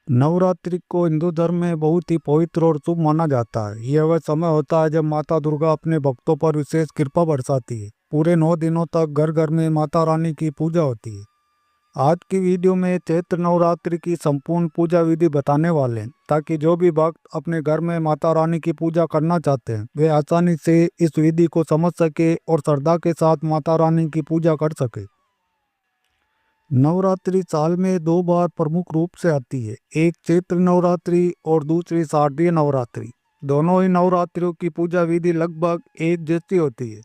नवरात्रि को हिंदू धर्म में बहुत ही पवित्र और शुभ माना जाता है। यह वह समय होता है जब माता दुर्गा अपने भक्तों पर विशेष कृपा बरसाती है। पूरे 9 दिनों तक घर घर में माता रानी की पूजा होती है। आज की वीडियो में चैत्र नवरात्रि की संपूर्ण पूजा विधि बताने वाले हैं, ताकि जो भी भक्त अपने घर में माता रानी की पूजा करना चाहते हैं वे आसानी से इस विधि को समझ सके और श्रद्धा के साथ माता रानी की पूजा कर सके। नवरात्रि साल में 2 बार प्रमुख रूप से आती है, एक चैत्र नवरात्रि और दूसरी शारदीय नवरात्रि। दोनों ही नवरात्रियों की पूजा विधि लगभग एक जैसी होती है।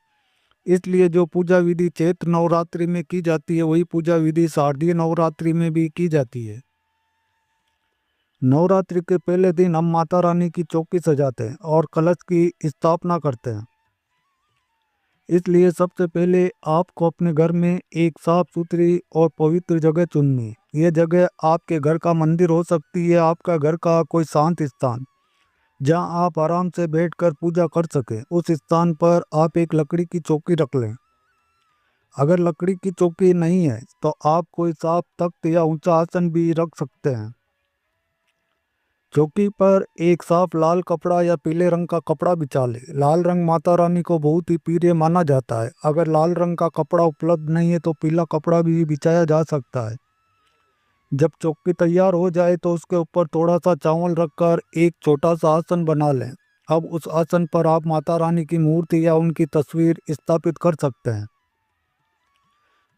इसलिए जो पूजा विधि चैत्र नवरात्रि में की जाती है वही पूजा विधि शारदीय नवरात्रि में भी की जाती है। नवरात्रि के पहले दिन हम माता रानी की चौकी सजाते हैं और कलश की स्थापना करते हैं। इसलिए सबसे पहले आपको अपने घर में एक साफ सुथरी और पवित्र जगह चुननी है। यह जगह आपके घर का मंदिर हो सकती है, आपका घर का कोई शांत स्थान जहां आप आराम से बैठकर पूजा कर सके। उस स्थान पर आप एक लकड़ी की चौकी रख लें। अगर लकड़ी की चौकी नहीं है तो आप कोई साफ तख्त या ऊंचा आसन भी रख सकते हैं। चौकी पर एक साफ लाल कपड़ा या पीले रंग का कपड़ा बिछा ले। लाल रंग माता रानी को बहुत ही प्रिय माना जाता है। अगर लाल रंग का कपड़ा उपलब्ध नहीं है तो पीला कपड़ा भी बिछाया जा सकता है। जब चौकी तैयार हो जाए तो उसके ऊपर थोड़ा सा चावल रखकर एक छोटा सा आसन बना लें। अब उस आसन पर आप माता रानी की मूर्ति या उनकी तस्वीर स्थापित कर सकते हैं।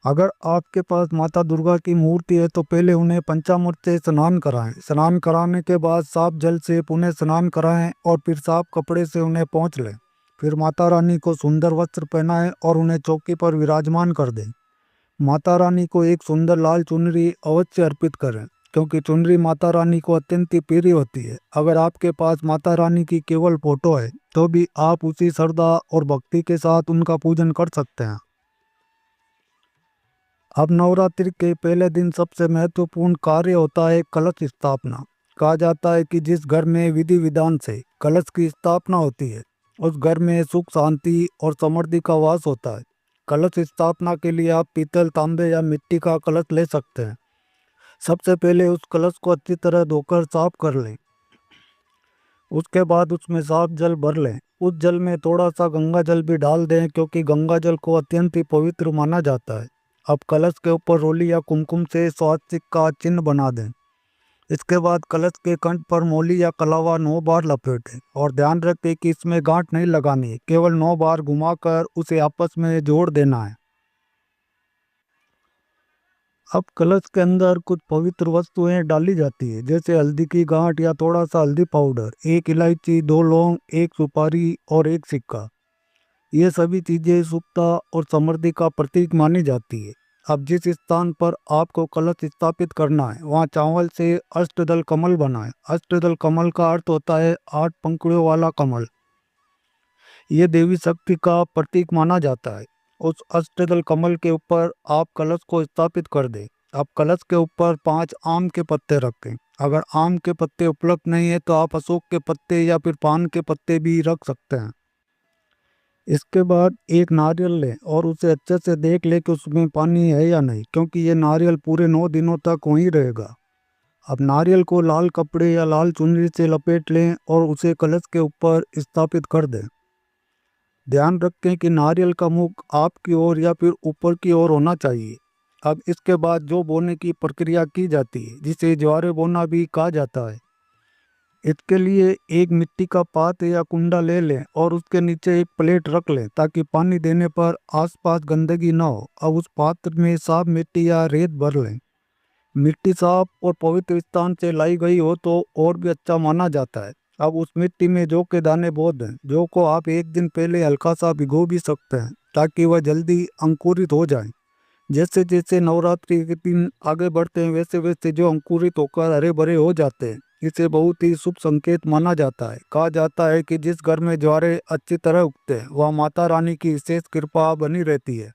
अगर आपके पास माता दुर्गा की मूर्ति है तो पहले उन्हें पंचामृत से स्नान कराएं। स्नान कराने के बाद साफ जल से पुनः स्नान कराएं और फिर साफ कपड़े से उन्हें पोंछ लें। फिर माता रानी को सुंदर वस्त्र पहनाएं और उन्हें चौकी पर विराजमान कर दें। माता रानी को एक सुंदर लाल चुनरी अवश्य अर्पित करें, क्योंकि चुनरी माता रानी को अत्यंत ही प्रिय होती है। अगर आपके पास माता रानी की केवल फोटो है तो भी आप उसी श्रद्धा और भक्ति के साथ उनका पूजन कर सकते हैं। अब नवरात्रि के पहले दिन सबसे महत्वपूर्ण कार्य होता है कलश स्थापना। कहा जाता है कि जिस घर में विधि विधान से कलश की स्थापना होती है उस घर में सुख शांति और समृद्धि का वास होता है। कलश स्थापना के लिए आप पीतल, तांबे या मिट्टी का कलश ले सकते हैं। सबसे पहले उस कलश को अच्छी तरह धोकर साफ कर लें। उसके बाद उसमें साफ जल भर लें। उस जल में थोड़ा सा गंगा जल भी डाल दें, क्योंकि गंगा जल को अत्यंत ही पवित्र माना जाता है। अब कलश के ऊपर रोली या कुमकुम से स्वास्तिक का चिन्ह बना दें। इसके बाद कलश के कंठ पर मोली या कलावा 9 बार लपेटें और ध्यान रखें कि इसमें गांठ नहीं लगानी है, केवल 9 बार घुमाकर उसे आपस में जोड़ देना है। अब कलश के अंदर कुछ पवित्र वस्तुएं डाली जाती है, जैसे हल्दी की गांठ या थोड़ा सा हल्दी पाउडर, एक इलायची, 2 लौंग, एक सुपारी और एक सिक्का। ये सभी चीजें शुभता और समृद्धि का प्रतीक मानी जाती है। अब जिस स्थान पर आपको कलश स्थापित करना है वहाँ चावल से अष्टदल कमल बनाएं। अष्टदल कमल का अर्थ होता है 8 पंखुड़ियों वाला कमल। ये देवी शक्ति का प्रतीक माना जाता है। उस अष्टदल कमल के ऊपर आप कलश को स्थापित कर दें। अब कलश के ऊपर 5 आम के पत्ते रखें। अगर आम के पत्ते उपलब्ध नहीं है तो आप अशोक के पत्ते या फिर पान के पत्ते भी रख सकते हैं। इसके बाद एक नारियल लें और उसे अच्छे से देख लें कि उसमें पानी है या नहीं, क्योंकि ये नारियल पूरे 9 दिनों तक वहीं रहेगा। अब नारियल को लाल कपड़े या लाल चुनरी से लपेट लें और उसे कलश के ऊपर स्थापित कर दें। ध्यान रखें कि नारियल का मुख आपकी ओर या फिर ऊपर की ओर होना चाहिए। अब इसके बाद जो बोने की प्रक्रिया की जाती है, जिसे ज्वारे बोना भी कहा जाता है। इसके लिए एक मिट्टी का पात्र या कुंडा ले लें और उसके नीचे एक प्लेट रख लें, ताकि पानी देने पर आसपास गंदगी न हो। अब उस पात्र में साफ मिट्टी या रेत भर लें। मिट्टी साफ और पवित्र स्थान से लाई गई हो तो और भी अच्छा माना जाता है। अब उस मिट्टी में जौ के दाने बो दें। जौ को आप एक दिन पहले हल्का सा भिगो भी सकते हैं, ताकि वह जल्दी अंकुरित हो जाए। जैसे जैसे नवरात्रि के दिन आगे बढ़ते हैं वैसे वैसे जो अंकुरित होकर हरे भरे हो जाते हैं। इसे बहुत ही शुभ संकेत माना जाता है। कहा जाता है कि जिस घर में ज्वारे अच्छी तरह उगते हैं वह माता रानी की विशेष कृपा बनी रहती है।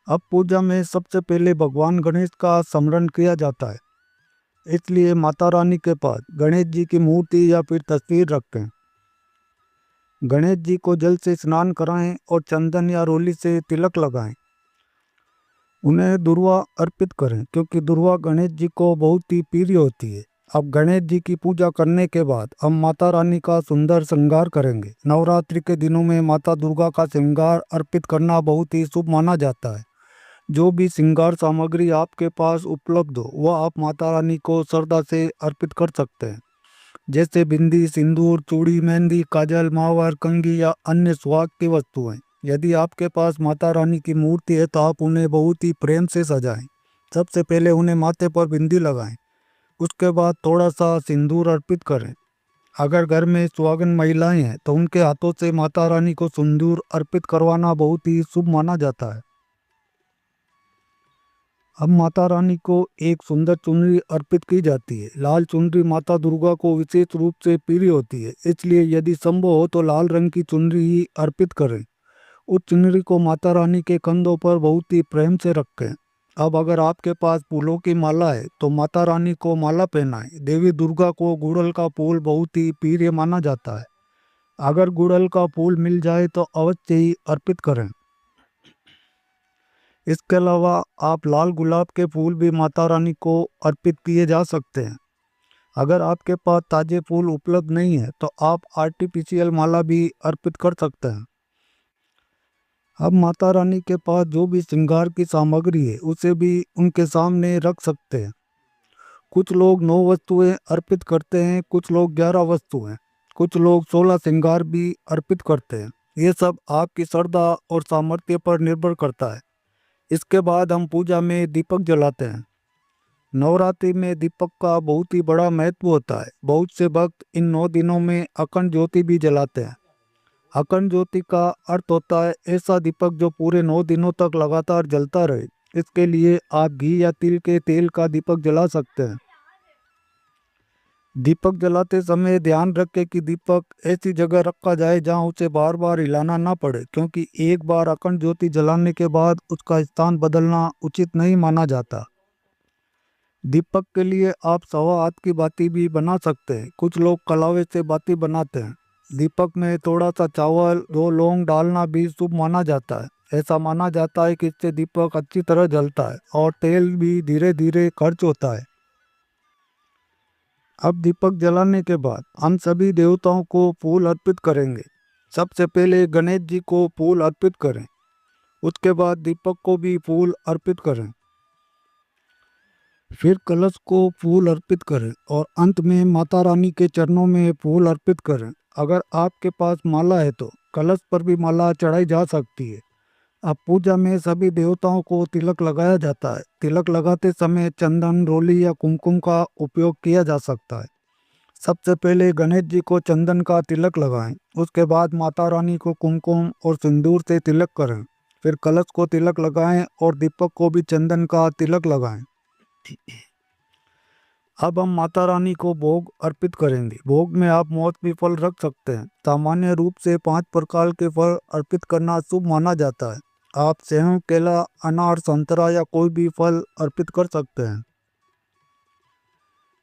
अब पूजा में सबसे पहले भगवान गणेश का स्मरण किया जाता है। इसलिए माता रानी के पास गणेश जी की मूर्ति या फिर तस्वीर रखें। गणेश जी को जल से स्नान कराएं और चंदन या रोली से तिलक लगाएं। उन्हें दुर्वा अर्पित करें क्योंकि दुर्वा गणेश जी को बहुत ही प्रिय होती है। अब गणेश जी की पूजा करने के बाद हम माता रानी का सुंदर श्रृंगार करेंगे। नवरात्रि के दिनों में माता दुर्गा का श्रृंगार अर्पित करना बहुत ही शुभ माना जाता है। जो भी श्रृंगार सामग्री आपके पास उपलब्ध हो वह आप माता रानी को श्रद्धा से अर्पित कर सकते हैं, जैसे बिंदी, सिंदूर, चूड़ी, मेहंदी, काजल, महावर, कंघी या अन्य सुहाग की वस्तुएं। यदि आपके पास माता रानी की मूर्ति है तो आप उन्हें बहुत ही प्रेम से सजाएं। सबसे पहले उन्हें माथे पर बिंदी लगाएं, उसके बाद थोड़ा सा सिंदूर अर्पित करें। अगर घर में सुहागन महिलाएं हैं तो उनके हाथों से माता रानी को सिंदूर अर्पित करवाना बहुत ही शुभ माना जाता है। अब माता रानी को एक सुंदर चुनरी अर्पित की जाती है। लाल चुनरी माता दुर्गा को विशेष रूप से प्रिय होती है, इसलिए यदि संभव हो तो लाल रंग की चुनरी ही अर्पित करें। उस चुनरी को माता रानी के कंधों पर बहुत ही प्रेम से रखें। अब अगर आपके पास फूलों की माला है तो माता रानी को माला पहनाएं। देवी दुर्गा को गुड़हल का फूल बहुत ही प्रिय माना जाता है। अगर गुड़हल का फूल मिल जाए तो अवश्य ही अर्पित करें। इसके अलावा आप लाल गुलाब के फूल भी माता रानी को अर्पित किए जा सकते हैं। अगर आपके पास ताजे फूल उपलब्ध नहीं है तो आप आर्टिफिशियल माला भी अर्पित कर सकते हैं। अब माता रानी के पास जो भी श्रृंगार की सामग्री है उसे भी उनके सामने रख सकते हैं। कुछ लोग 9 वस्तुएं अर्पित करते हैं, कुछ लोग 11 वस्तुएं, कुछ लोग 16 श्रृंगार भी अर्पित करते हैं। ये सब आपकी श्रद्धा और सामर्थ्य पर निर्भर करता है। इसके बाद हम पूजा में दीपक जलाते हैं। नवरात्रि में दीपक का बहुत ही बड़ा महत्व होता है। बहुत से भक्त इन 9 दिनों में अखंड ज्योति भी जलाते हैं। अखंड ज्योति का अर्थ होता है ऐसा दीपक जो पूरे 9 दिनों तक लगातार जलता रहे। इसके लिए आप घी या तिल के तेल का दीपक जला सकते हैं। दीपक जलाते समय ध्यान रखें कि दीपक ऐसी जगह रखा जाए जहां उसे बार बार हिलाना ना पड़े, क्योंकि एक बार अखंड ज्योति जलाने के बाद उसका स्थान बदलना उचित नहीं माना जाता। दीपक के लिए आप सवा हाथ की बाती भी बना सकते हैं। कुछ लोग कलावे से बाती बनाते हैं। दीपक में थोड़ा सा चावल, 2 लौंग डालना भी शुभ माना जाता है। ऐसा माना जाता है कि इससे दीपक अच्छी तरह जलता है और तेल भी धीरे धीरे खर्च होता है। अब दीपक जलाने के बाद हम सभी देवताओं को फूल अर्पित करेंगे। सबसे पहले गणेश जी को फूल अर्पित करें, उसके बाद दीपक को भी फूल अर्पित करें, फिर कलश को फूल अर्पित करें और अंत में माता रानी के चरणों में फूल अर्पित करें। अगर आपके पास माला है तो कलश पर भी माला चढ़ाई जा सकती है। अब पूजा में सभी देवताओं को तिलक लगाया जाता है। तिलक लगाते समय चंदन, रोली या कुमकुम का उपयोग किया जा सकता है। सबसे पहले गणेश जी को चंदन का तिलक लगाएं, उसके बाद माता रानी को कुमकुम और सिंदूर से तिलक करें, फिर कलश को तिलक लगाएं और दीपक को भी चंदन का तिलक लगाएं। अब हम माता रानी को भोग अर्पित करेंगे। भोग में आप मौसमी फल रख सकते हैं। सामान्य रूप से 5 प्रकार के फल अर्पित करना शुभ माना जाता है। आप सेव, केला, अनार, संतरा या कोई भी फल अर्पित कर सकते हैं।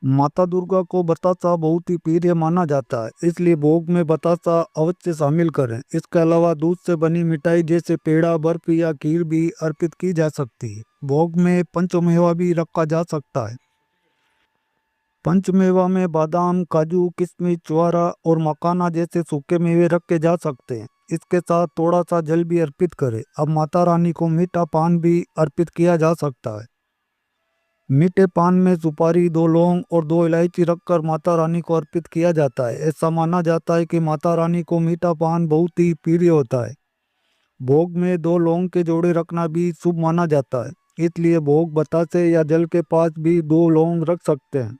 माता दुर्गा को बतासा बहुत ही प्रिय माना जाता है, इसलिए भोग में बतासा अवश्य शामिल करें। इसके अलावा दूध से बनी मिठाई जैसे पेड़ा, बर्फी या खीर भी अर्पित की जा सकती है। भोग में पंचमेवा भी रखा जा सकता है। पंचमेवा में बादाम, काजू, किशमिश, चुआरा और मखाना जैसे सूखे मेवे रखे जा सकते हैं। इसके साथ थोड़ा सा जल भी अर्पित करें। अब माता रानी को मीठा पान भी अर्पित किया जा सकता है। मीठे पान में सुपारी, 2 लौंग और 2 इलायची रखकर माता रानी को अर्पित किया जाता है। ऐसा माना जाता है कि माता रानी को मीठा पान बहुत ही प्रिय होता है। भोग में 2 लौंग के जोड़े रखना भी शुभ माना जाता है, इसलिए भोग बतासे या जल के पास भी 2 लौंग रख सकते हैं।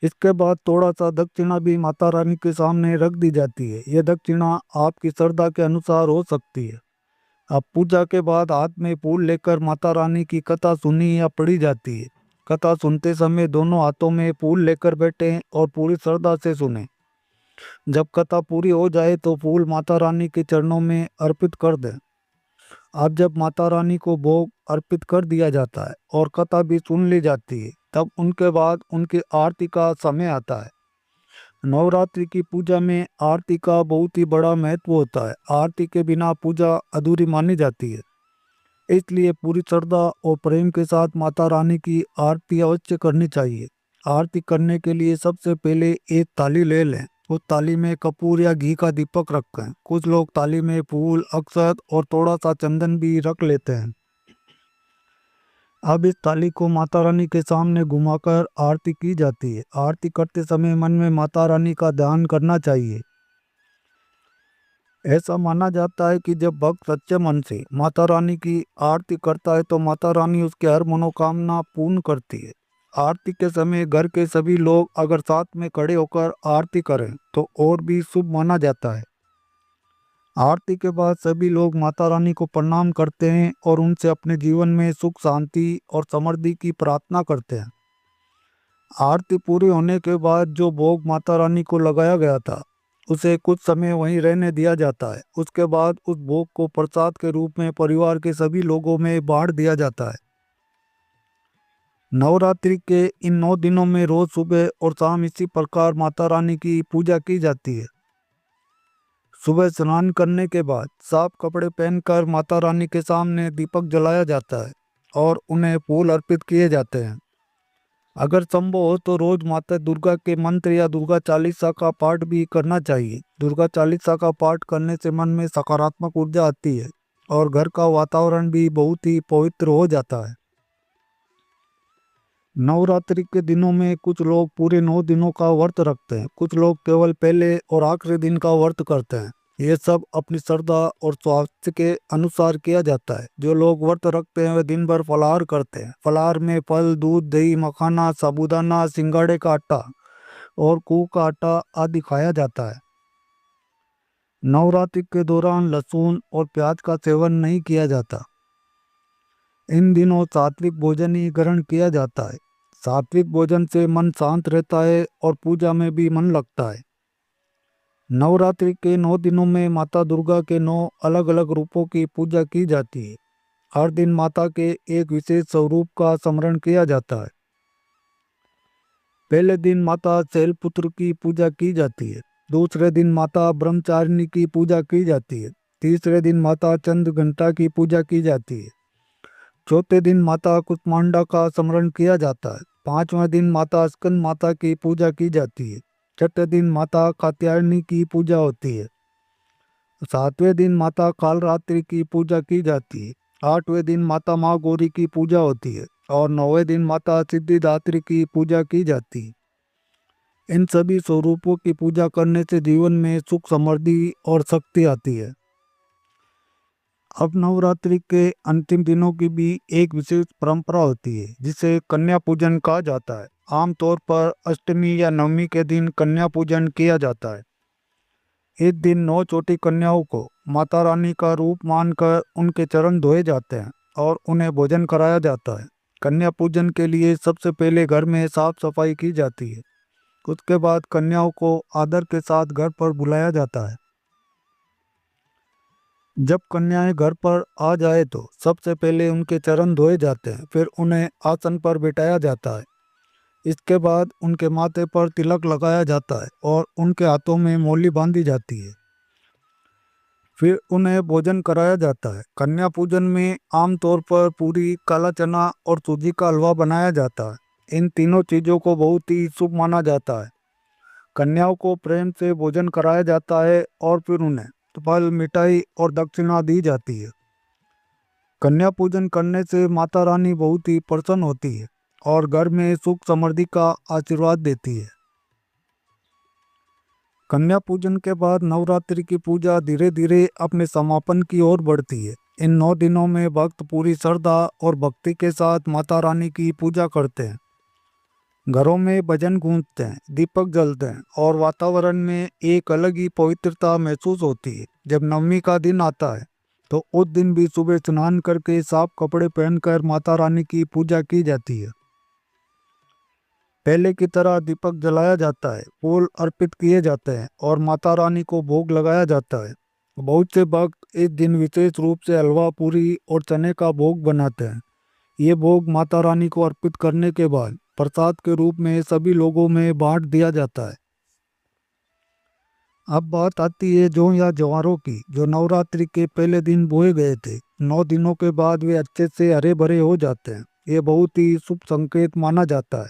इसके बाद थोड़ा सा दक्षिणा भी माता रानी के सामने रख दी जाती है। यह दक्षिणा आपकी श्रद्धा के अनुसार हो सकती है। अब पूजा के बाद हाथ में फूल लेकर माता रानी की कथा सुनी या पढ़ी जाती है। कथा सुनते समय दोनों हाथों में फूल लेकर बैठें और पूरी श्रद्धा से सुने। जब कथा पूरी हो जाए तो फूल माता रानी के चरणों में अर्पित कर दें। अब जब माता रानी को भोग अर्पित कर दिया जाता है और कथा भी सुन ली जाती है, तब उनके बाद उनकी आरती का समय आता है। नवरात्रि की पूजा में आरती का बहुत ही बड़ा महत्व होता है। आरती के बिना पूजा अधूरी मानी जाती है। इसलिए पूरी श्रद्धा और प्रेम के साथ माता रानी की आरती अवश्य करनी चाहिए। आरती करने के लिए सबसे पहले एक थाली ले लें। उस थाली में कपूर या घी का दीपक रखें। कुछ लोग थाली में फूल, अक्षत और थोड़ा सा चंदन भी रख लेते हैं। अब इस थाली को माता रानी के सामने घुमाकर आरती की जाती है। आरती करते समय मन में माता रानी का ध्यान करना चाहिए। ऐसा माना जाता है कि जब भक्त सच्चे मन से माता रानी की आरती करता है तो माता रानी उसकी हर मनोकामना पूर्ण करती है। आरती के समय घर के सभी लोग अगर साथ में खड़े होकर आरती करें तो और भी शुभ माना जाता है। आरती के बाद सभी लोग माता रानी को प्रणाम करते हैं और उनसे अपने जीवन में सुख, शांति और समृद्धि की प्रार्थना करते हैं। आरती पूरी होने के बाद जो भोग माता रानी को लगाया गया था उसे कुछ समय वहीं रहने दिया जाता है। उसके बाद उस भोग को प्रसाद के रूप में परिवार के सभी लोगों में बांट दिया जाता है। नवरात्रि के इन 9 दिनों में रोज सुबह और शाम इसी प्रकार माता रानी की पूजा की जाती है। सुबह स्नान करने के बाद साफ कपड़े पहनकर माता रानी के सामने दीपक जलाया जाता है और उन्हें फूल अर्पित किए जाते हैं। अगर संभव हो तो रोज माता दुर्गा के मंत्र या दुर्गा चालीसा का पाठ भी करना चाहिए। दुर्गा चालीसा का पाठ करने से मन में सकारात्मक ऊर्जा आती है और घर का वातावरण भी बहुत ही पवित्र हो जाता है। नवरात्रि के दिनों में कुछ लोग पूरे 9 दिनों का व्रत रखते हैं। कुछ लोग केवल पहले और आखिरी दिन का व्रत करते हैं। ये सब अपनी श्रद्धा और स्वास्थ्य के अनुसार किया जाता है। जो लोग व्रत रखते हैं वे दिन भर फलाहार करते हैं। फलाहार में फल, दूध, दही, मखाना, साबूदाना, सिंगाड़े का आटा और कुह का आटा आदि खाया जाता है। नवरात्रि के दौरान लहसुन और प्याज का सेवन नहीं किया जाता। इन दिनों सात्विक भोजन ही ग्रहण किया जाता है। सात्विक भोजन से मन शांत रहता है और पूजा में भी मन लगता है। नवरात्रि के 9 दिनों में माता दुर्गा के 9 अलग अलग रूपों की पूजा की जाती है। हर दिन माता के एक विशेष स्वरूप का स्मरण किया जाता है। पहले दिन माता शैलपुत्र की पूजा की जाती है। दूसरे दिन माता ब्रह्मचारिणी की पूजा की जाती है। तीसरे दिन माता चंद्र घंटा की पूजा की जाती है। चौथे दिन माता कुष्मांडा का स्मरण किया जाता है। पांचवें दिन माता स्कंद माता की पूजा की जाती है। छठे दिन माता कात्यायनी की पूजा होती है। सातवें दिन माता कालरात्रि की पूजा की जाती है। आठवें दिन माता माँ गौरी की पूजा होती है और नौवें दिन माता सिद्धिदात्री की पूजा की जाती है। इन सभी स्वरूपों की पूजा करने से जीवन में सुख, समृद्धि और शक्ति आती है। अब नवरात्रि के अंतिम दिनों की भी एक विशेष परंपरा होती है जिसे कन्या पूजन कहा जाता है। आमतौर पर अष्टमी या नवमी के दिन कन्या पूजन किया जाता है। इस दिन 9 छोटी कन्याओं को माता रानी का रूप मानकर उनके चरण धोए जाते हैं और उन्हें भोजन कराया जाता है। कन्या पूजन के लिए सबसे पहले घर में साफ सफाई की जाती है। उसके बाद कन्याओं को आदर के साथ घर पर बुलाया जाता है। जब कन्याएं घर पर आ जाए तो सबसे पहले उनके चरण धोए जाते हैं, फिर उन्हें आसन पर बिठाया जाता है। इसके बाद उनके माथे पर तिलक लगाया जाता है और उनके हाथों में मौली बांधी जाती है। फिर उन्हें भोजन कराया जाता है। कन्या पूजन में आमतौर पर पूरी, काला चना और सूजी का हलवा बनाया जाता है। इन तीनों चीज़ों को बहुत ही शुभ माना जाता है। कन्याओं को प्रेम से भोजन कराया जाता है और फिर उन्हें फल, मिठाई और दक्षिणा दी जाती है। कन्या पूजन करने से माता रानी बहुत ही प्रसन्न होती है और घर में सुख, समृद्धि का आशीर्वाद देती है। कन्या पूजन के बाद नवरात्रि की पूजा धीरे धीरे अपने समापन की ओर बढ़ती है। इन 9 दिनों में भक्त पूरी श्रद्धा और भक्ति के साथ माता रानी की पूजा करते हैं। घरों में भजन गूंजते हैं, दीपक जलते हैं और वातावरण में एक अलग ही पवित्रता महसूस होती है। जब नवमी का दिन आता है तो उस दिन भी सुबह स्नान करके साफ कपड़े पहनकर माता रानी की पूजा की जाती है। पहले की तरह दीपक जलाया जाता है, फूल अर्पित किए जाते हैं और माता रानी को भोग लगाया जाता है। बहुत से भक्त इस दिन विशेष रूप से हलवा, पूरी और चने का भोग बनाते हैं। ये भोग माता रानी को अर्पित करने के बाद प्रसाद के रूप में सभी लोगों में बांट दिया जाता है। अब बात आती है जौ या ज्वारों की, जो नवरात्रि के पहले दिन बोए गए थे। 9 दिनों के बाद वे अच्छे से हरे भरे हो जाते हैं। ये बहुत ही शुभ संकेत माना जाता है।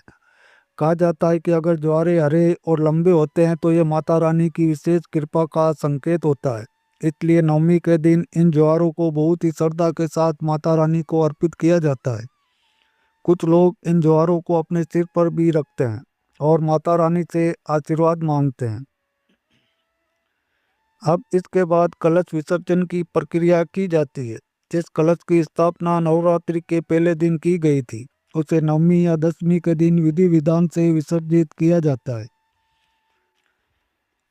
कहा जाता है कि अगर ज्वारे हरे और लंबे होते हैं तो ये माता रानी की विशेष कृपा का संकेत होता है। इसलिए नवमी के दिन इन ज्वारों को बहुत ही श्रद्धा के साथ माता रानी को अर्पित किया जाता है। कुछ लोग इन ज्वारों को अपने सिर पर भी रखते हैं और माता रानी से आशीर्वाद मांगते हैं। अब इसके बाद कलश विसर्जन की प्रक्रिया की जाती है। जिस कलश की स्थापना नवरात्रि के पहले दिन की गई थी, उसे नवमी या दसवीं के दिन विधि विधान से विसर्जित किया जाता है।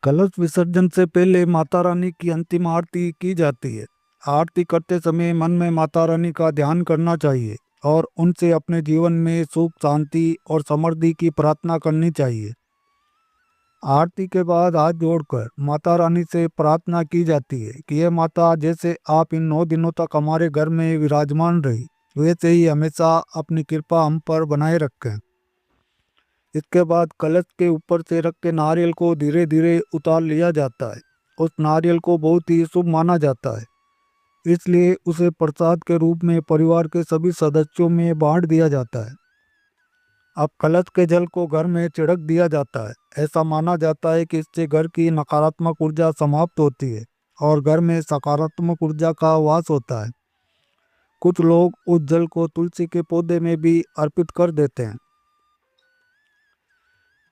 कलश विसर्जन से पहले माता रानी की अंतिम आरती की जाती है। आरती करते समय मन में माता रानी का ध्यान करना चाहिए और उनसे अपने जीवन में सुख, शांति और समृद्धि की प्रार्थना करनी चाहिए। आरती के बाद हाथ जोड़कर माता रानी से प्रार्थना की जाती है कि ये माता, जैसे आप इन 9 दिनों तक हमारे घर में विराजमान रही, वैसे ही हमेशा अपनी कृपा हम पर बनाए रखें। इसके बाद कलश के ऊपर से रख के नारियल को धीरे धीरे उतार लिया जाता है। उस नारियल को बहुत ही शुभ माना जाता है, इसलिए उसे प्रसाद के रूप में परिवार के सभी सदस्यों में बांट दिया जाता है। अब कलश के जल को घर में छिड़क दिया जाता है। ऐसा माना जाता है कि इससे घर की नकारात्मक ऊर्जा समाप्त होती है और घर में सकारात्मक ऊर्जा का वास होता है। कुछ लोग उस जल को तुलसी के पौधे में भी अर्पित कर देते हैं।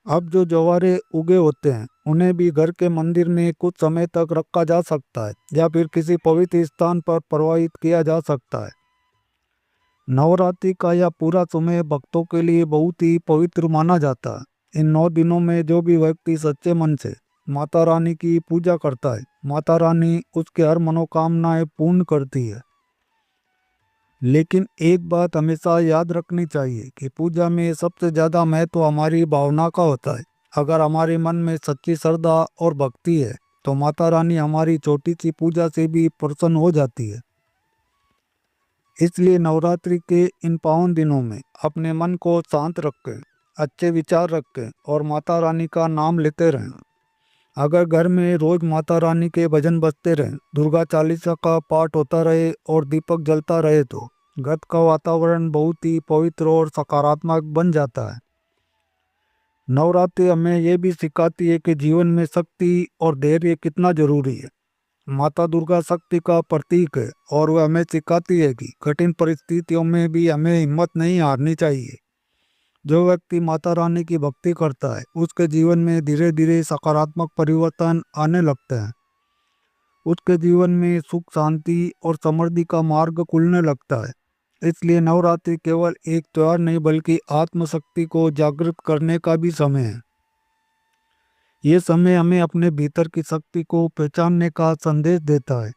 अब जो जवारे उगे होते हैं, उन्हें भी घर के मंदिर में कुछ समय तक रखा जा सकता है या फिर किसी पवित्र स्थान पर प्रवाहित किया जा सकता है। नवरात्रि का यह पूरा समय भक्तों के लिए बहुत ही पवित्र माना जाता है। इन 9 दिनों में जो भी व्यक्ति सच्चे मन से माता रानी की पूजा करता है, माता रानी उसके हर मनोकामनाएं पूर्ण करती है। लेकिन एक बात हमेशा याद रखनी चाहिए कि पूजा में सबसे ज़्यादा महत्व हमारी भावना का होता है। अगर हमारे मन में सच्ची श्रद्धा और भक्ति है तो माता रानी हमारी छोटी सी पूजा से भी प्रसन्न हो जाती है। इसलिए नवरात्रि के इन पावन दिनों में अपने मन को शांत रखें, अच्छे विचार रखें और माता रानी का नाम लेते रहें। अगर घर में रोज माता रानी के भजन बजते रहें, दुर्गा चालीसा का पाठ होता रहे और दीपक जलता रहे तो घर का वातावरण बहुत ही पवित्र और सकारात्मक बन जाता है। नवरात्रि हमें यह भी सिखाती है कि जीवन में शक्ति और धैर्य कितना जरूरी है। माता दुर्गा शक्ति का प्रतीक है और वह हमें सिखाती है कि कठिन परिस्थितियों में भी हमें हिम्मत नहीं हारनी चाहिए। जो व्यक्ति माता रानी की भक्ति करता है, उसके जीवन में धीरे धीरे सकारात्मक परिवर्तन आने लगते हैं। उसके जीवन में सुख, शांति और समृद्धि का मार्ग खुलने लगता है। इसलिए नवरात्रि केवल एक त्योहार नहीं बल्कि आत्मशक्ति को जागृत करने का भी समय है। ये समय हमें अपने भीतर की शक्ति को पहचानने का संदेश देता है।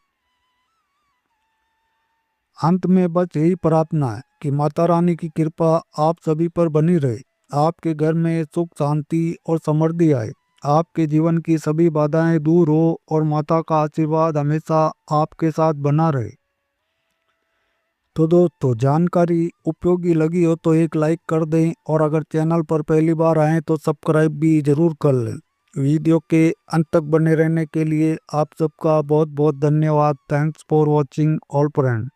अंत में बस यही प्रार्थना है कि माता रानी की कृपा आप सभी पर बनी रहे, आपके घर में सुख, शांति और समृद्धि आए, आपके जीवन की सभी बाधाएं दूर हो और माता का आशीर्वाद हमेशा आपके साथ बना रहे। तो दोस्तों, जानकारी उपयोगी लगी हो तो एक लाइक कर दें और अगर चैनल पर पहली बार आएँ तो सब्सक्राइब भी ज़रूर कर लें। वीडियो के अंत तक बने रहने के लिए आप सबका बहुत बहुत धन्यवाद। Thanks for watching all friend.